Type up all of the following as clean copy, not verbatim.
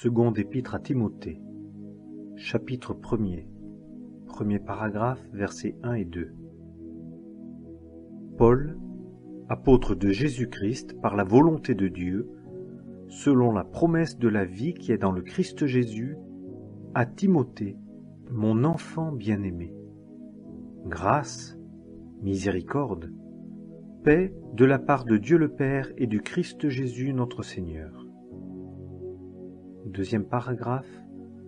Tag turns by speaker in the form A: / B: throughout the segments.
A: Seconde épître à Timothée, chapitre 1er, premier paragraphe, versets 1 et 2. Paul, apôtre de Jésus-Christ par la volonté de Dieu, selon la promesse de la vie qui est dans le Christ Jésus, à Timothée, mon enfant bien-aimé. Grâce, miséricorde, paix de la part de Dieu le Père et du Christ Jésus notre Seigneur. Deuxième paragraphe,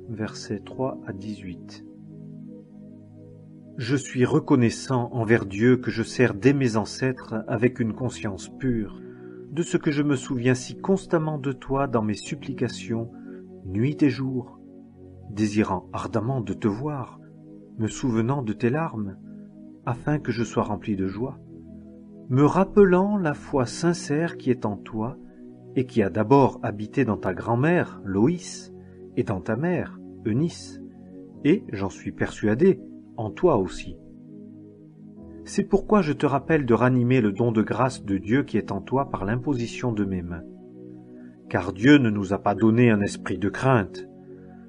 A: versets 3 à 18. Je suis reconnaissant envers Dieu que je sers dès mes ancêtres avec une conscience pure, de ce que je me souviens si constamment de toi dans mes supplications, nuit et jour, désirant ardemment de te voir, me souvenant de tes larmes, afin que je sois rempli de joie, me rappelant la foi sincère qui est en toi, et qui a d'abord habité dans ta grand-mère, Loïs, et dans ta mère, Eunice, et, j'en suis persuadé, en toi aussi. C'est pourquoi je te rappelle de ranimer le don de grâce de Dieu qui est en toi par l'imposition de mes mains. Car Dieu ne nous a pas donné un esprit de crainte,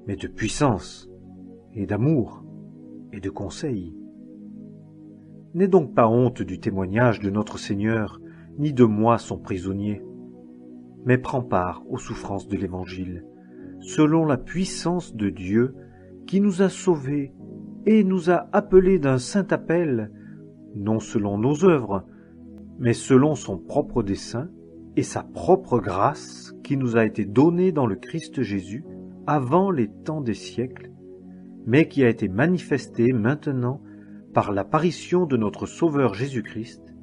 A: mais de puissance, et d'amour, et de conseil. N'aie donc pas honte du témoignage de notre Seigneur, ni de moi son prisonnier, mais prends part aux souffrances de l'Évangile, selon la puissance de Dieu qui nous a sauvés et nous a appelés d'un saint appel, non selon nos œuvres, mais selon son propre dessein et sa propre grâce qui nous a été donnée dans le Christ Jésus avant les temps des siècles, mais qui a été manifestée maintenant par l'apparition de notre Sauveur Jésus-Christ,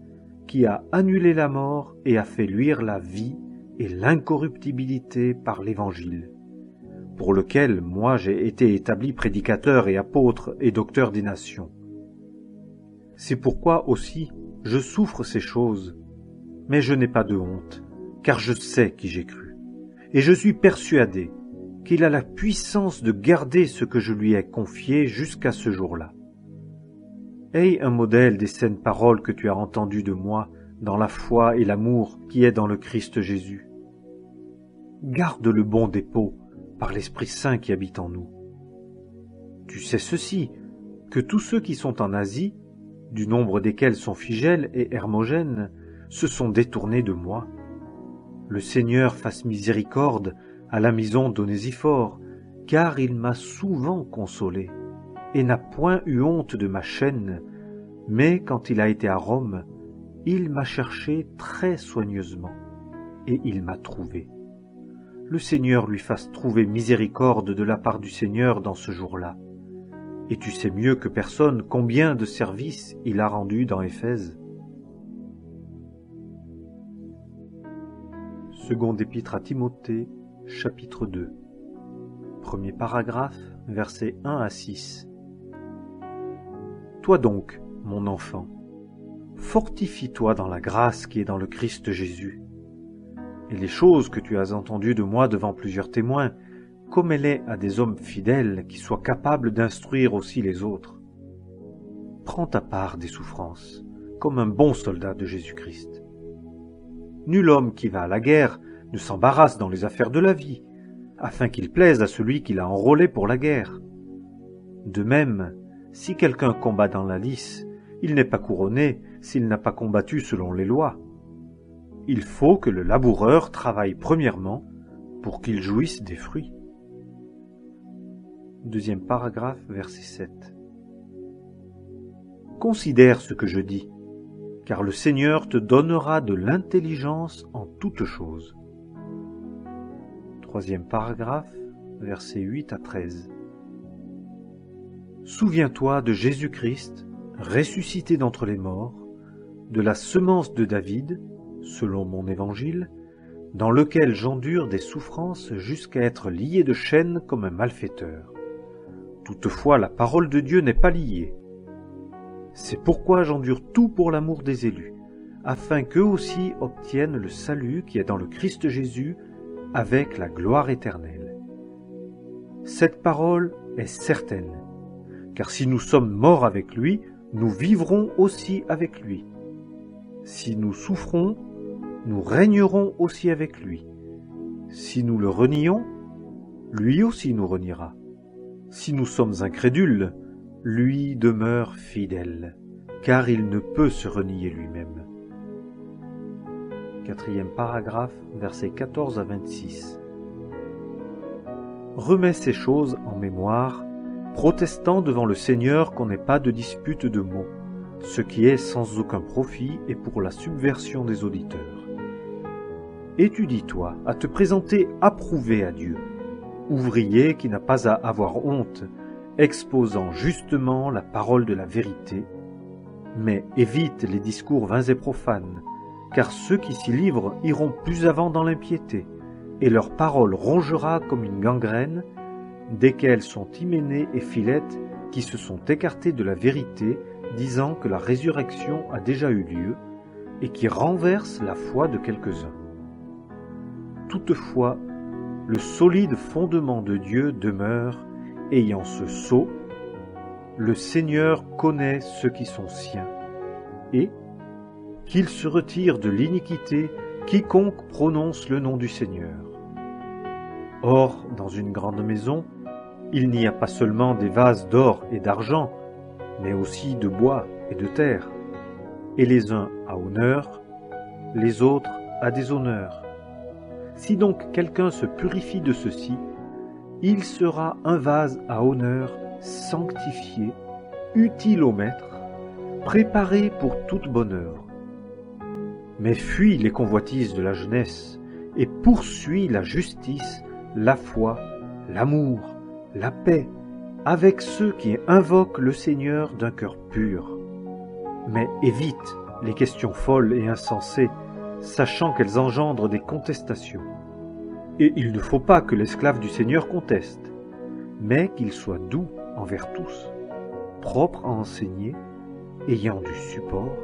A: qui a annulé la mort et a fait luire la vie et l'incorruptibilité par l'Évangile, pour lequel moi j'ai été établi prédicateur et apôtre et docteur des nations. C'est pourquoi aussi je souffre ces choses, mais je n'ai pas de honte, car je sais qui j'ai cru, et je suis persuadé qu'il a la puissance de garder ce que je lui ai confié jusqu'à ce jour-là. Aie un modèle des saines paroles que tu as entendues de moi dans la foi et l'amour qui est dans le Christ Jésus. Garde le bon dépôt par l'Esprit Saint qui habite en nous. Tu sais ceci, que tous ceux qui sont en Asie, du nombre desquels sont Phygèle et Hermogène, se sont détournés de moi. Le Seigneur fasse miséricorde à la maison d'Onésiphore, car il m'a souvent consolé, et n'a point eu honte de ma chaîne, mais quand il a été à Rome, il m'a cherché très soigneusement, et il m'a trouvé. Le Seigneur lui fasse trouver miséricorde de la part du Seigneur dans ce jour-là. Et tu sais mieux que personne combien de services il a rendu dans Éphèse. Seconde épître à Timothée, chapitre 2. Premier paragraphe, versets 1 à 6. Toi donc, mon enfant, fortifie-toi dans la grâce qui est dans le Christ Jésus. Et les choses que tu as entendues de moi devant plusieurs témoins, comme elle est à des hommes fidèles qui soient capables d'instruire aussi les autres. Prends ta part des souffrances, comme un bon soldat de Jésus-Christ. Nul homme qui va à la guerre ne s'embarrasse dans les affaires de la vie, afin qu'il plaise à celui qui l'a enrôlé pour la guerre. De même, si quelqu'un combat dans la lice, il n'est pas couronné s'il n'a pas combattu selon les lois. Il faut que le laboureur travaille premièrement pour qu'il jouisse des fruits. Deuxième paragraphe, verset 7. Considère ce que je dis, car le Seigneur te donnera de l'intelligence en toutes choses. Troisième paragraphe, versets 8 à 13. Souviens-toi de Jésus-Christ, ressuscité d'entre les morts, de la semence de David, selon mon évangile, dans lequel j'endure des souffrances jusqu'à être lié de chaînes comme un malfaiteur. Toutefois, la parole de Dieu n'est pas liée. C'est pourquoi j'endure tout pour l'amour des élus, afin qu'eux aussi obtiennent le salut qui est dans le Christ Jésus avec la gloire éternelle. Cette parole est certaine, car si nous sommes morts avec lui, nous vivrons aussi avec lui. Si nous souffrons, nous régnerons aussi avec lui. Si nous le renions, lui aussi nous reniera. Si nous sommes incrédules, lui demeure fidèle, car il ne peut se renier lui-même. 4e paragraphe, versets 14 à 26. Remets ces choses en mémoire, protestant devant le Seigneur qu'on n'ait pas de dispute de mots, ce qui est sans aucun profit et pour la subversion des auditeurs. Étudie-toi à te présenter approuvé à Dieu, ouvrier qui n'a pas à avoir honte, exposant justement la parole de la vérité, mais évite les discours vains et profanes, car ceux qui s'y livrent iront plus avant dans l'impiété, et leur parole rongera comme une gangrène, desquelles sont Hyménée et Philette qui se sont écartés de la vérité, disant que la résurrection a déjà eu lieu, et qui renversent la foi de quelques-uns. Toutefois, le solide fondement de Dieu demeure, ayant ce sceau, le Seigneur connaît ceux qui sont siens, et qu'il se retire de l'iniquité quiconque prononce le nom du Seigneur. Or, dans une grande maison, il n'y a pas seulement des vases d'or et d'argent, mais aussi de bois et de terre, et les uns à honneur, les autres à déshonneur. Si donc quelqu'un se purifie de ceci, il sera un vase à honneur, sanctifié, utile au maître, préparé pour toute bonne œuvre. Mais fuis les convoitises de la jeunesse, et poursuis la justice, la foi, l'amour, la paix, avec ceux qui invoquent le Seigneur d'un cœur pur. Mais évite les questions folles et insensées, sachant qu'elles engendrent des contestations. Et il ne faut pas que l'esclave du Seigneur conteste, mais qu'il soit doux envers tous, propre à enseigner, ayant du support,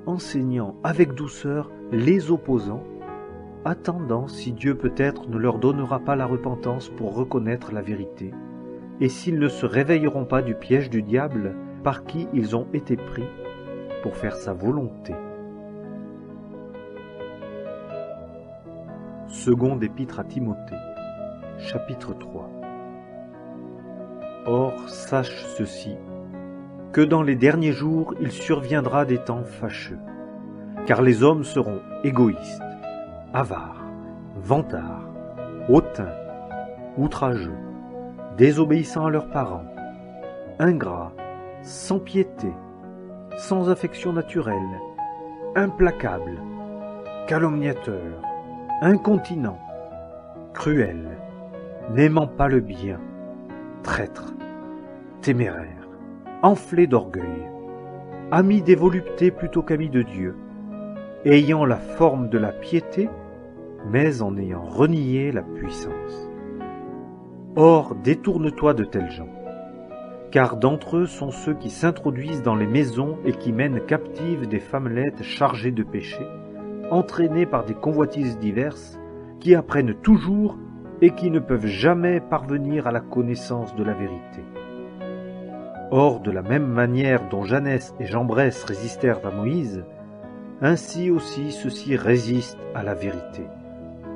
A: enseignant avec douceur les opposants, attendant si Dieu peut-être ne leur donnera pas la repentance pour reconnaître la vérité, et s'ils ne se réveilleront pas du piège du diable par qui ils ont été pris pour faire sa volonté. Seconde épître à Timothée, chapitre 3. Or, sache ceci, que dans les derniers jours il surviendra des temps fâcheux, car les hommes seront égoïstes, avares, vantards, hautains, outrageux, désobéissants à leurs parents, ingrats, sans piété, sans affection naturelle, implacables, calomniateurs, incontinents, cruels, n'aimant pas le bien, traîtres, téméraires, enflés d'orgueil, amis des voluptés plutôt qu'amis de Dieu, ayant la forme de la piété, mais en ayant renié la puissance. Or, détourne-toi de tels gens, car d'entre eux sont ceux qui s'introduisent dans les maisons et qui mènent captives des femmelettes chargées de péché, entraînés par des convoitises diverses, qui apprennent toujours et qui ne peuvent jamais parvenir à la connaissance de la vérité. Or, de la même manière dont Janès et Jambres résistèrent à Moïse, ainsi aussi ceux-ci résistent à la vérité,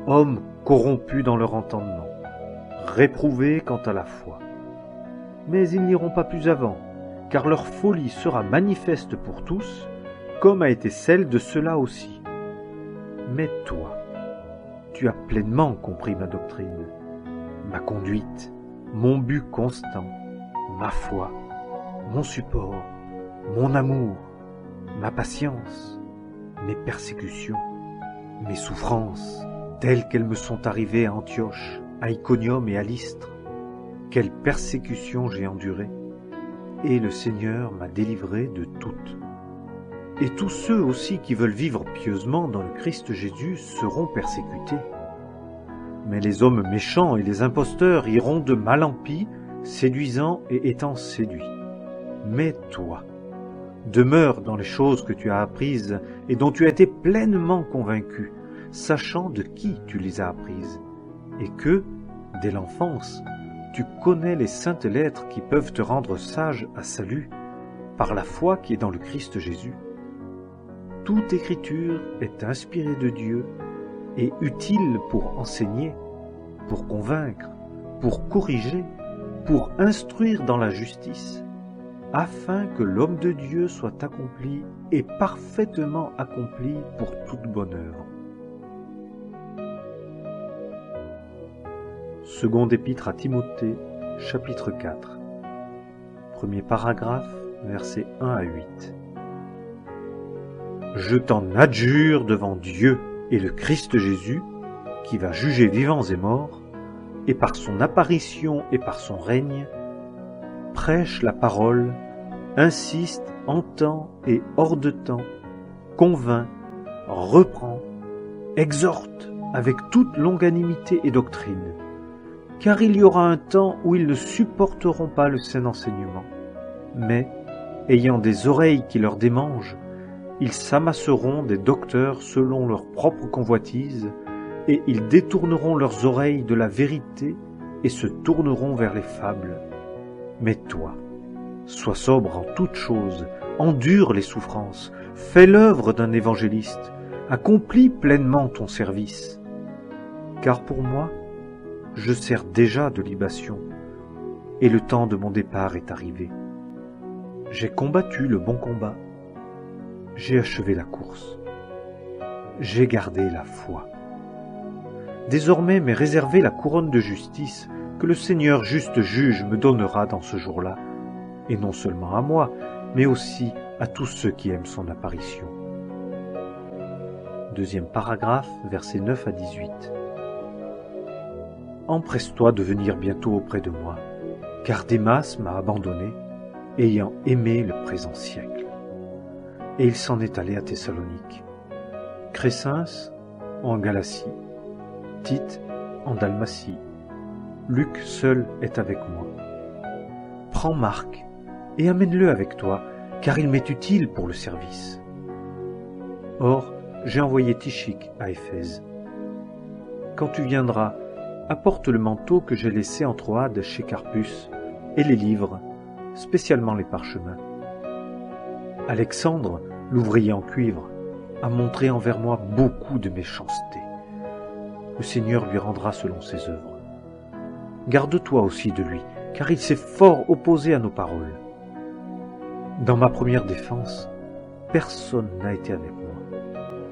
A: hommes corrompus dans leur entendement, réprouvés quant à la foi. Mais ils n'iront pas plus avant, car leur folie sera manifeste pour tous, comme a été celle de ceux-là aussi. Mais toi, tu as pleinement compris ma doctrine, ma conduite, mon but constant, ma foi, mon support, mon amour, ma patience, mes persécutions, mes souffrances, telles qu'elles me sont arrivées à Antioche, à Iconium et à Lystre. Quelle persécution j'ai endurée, et le Seigneur m'a délivré de toutes. Et tous ceux aussi qui veulent vivre pieusement dans le Christ Jésus seront persécutés. Mais les hommes méchants et les imposteurs iront de mal en pis, séduisant et étant séduits. Mais toi, demeure dans les choses que tu as apprises et dont tu as été pleinement convaincu, sachant de qui tu les as apprises, et que, dès l'enfance, tu connais les saintes lettres qui peuvent te rendre sage à salut, par la foi qui est dans le Christ Jésus. Toute écriture est inspirée de Dieu et utile pour enseigner, pour convaincre, pour corriger, pour instruire dans la justice, afin que l'homme de Dieu soit accompli et parfaitement accompli pour toute bonne œuvre. Seconde épître à Timothée, chapitre 4. Premier paragraphe, versets 1 à 8. Je t'en adjure devant Dieu et le Christ Jésus, qui va juger vivants et morts, et par son apparition et par son règne, prêche la parole, insiste en temps et hors de temps, convainc, reprend, exhorte avec toute longanimité et doctrine, car il y aura un temps où ils ne supporteront pas le sain enseignement, mais, ayant des oreilles qui leur démangent, ils s'amasseront des docteurs selon leur propre convoitise, et ils détourneront leurs oreilles de la vérité et se tourneront vers les fables. Mais toi, sois sobre en toutes choses, endure les souffrances, fais l'œuvre d'un évangéliste, accomplis pleinement ton service. Car pour moi, je sers déjà de libation, et le temps de mon départ est arrivé. J'ai combattu le bon combat, j'ai achevé la course, j'ai gardé la foi. Désormais m'est réservée la couronne de justice que le Seigneur juste juge me donnera dans ce jour-là, et non seulement à moi, mais aussi à tous ceux qui aiment son apparition. Deuxième paragraphe, versets 9 à 18. Empresse-toi de venir bientôt auprès de moi, car Démas m'a abandonné, ayant aimé le présent siècle. Et il s'en est allé à Thessalonique. Crescens en Galatie, Tite en Dalmatie. Luc seul est avec moi. Prends Marc et amène-le avec toi, car il m'est utile pour le service. Or, j'ai envoyé Tychik à Éphèse. Quand tu viendras, apporte le manteau que j'ai laissé en Troade chez Carpus et les livres, spécialement les parchemins. Alexandre, l'ouvrier en cuivre, a montré envers moi beaucoup de méchanceté. Le Seigneur lui rendra selon ses œuvres. Garde-toi aussi de lui, car il s'est fort opposé à nos paroles. Dans ma première défense, personne n'a été avec moi,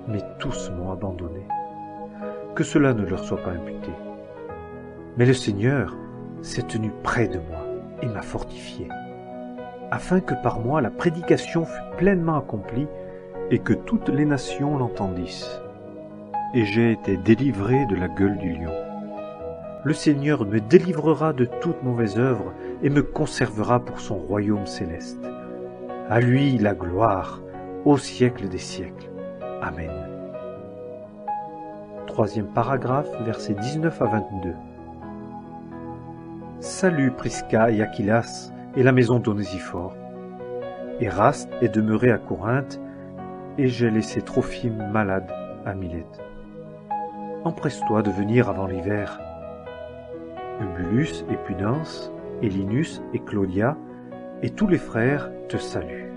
A: mais tous m'ont abandonné. Que cela ne leur soit pas imputé. Mais le Seigneur s'est tenu près de moi et m'a fortifié, afin que par moi la prédication fût pleinement accomplie et que toutes les nations l'entendissent. Et j'ai été délivré de la gueule du lion. Le Seigneur me délivrera de toute mauvaise œuvre et me conservera pour son royaume céleste. À lui la gloire, au siècle des siècles. Amen. Troisième paragraphe, versets 19 à 22. Salut Prisca et Aquilas et la maison d'Onésiphore. Éraste est demeuré à Corinthe, et j'ai laissé Trophime malade à Milète. Empresse-toi de venir avant l'hiver. Eubulus et Pudens, et Linus et Claudia, et tous les frères te saluent.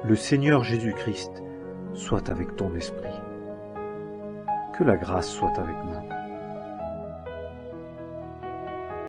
A: Le Seigneur Jésus-Christ soit avec ton esprit. Que la grâce soit avec vous.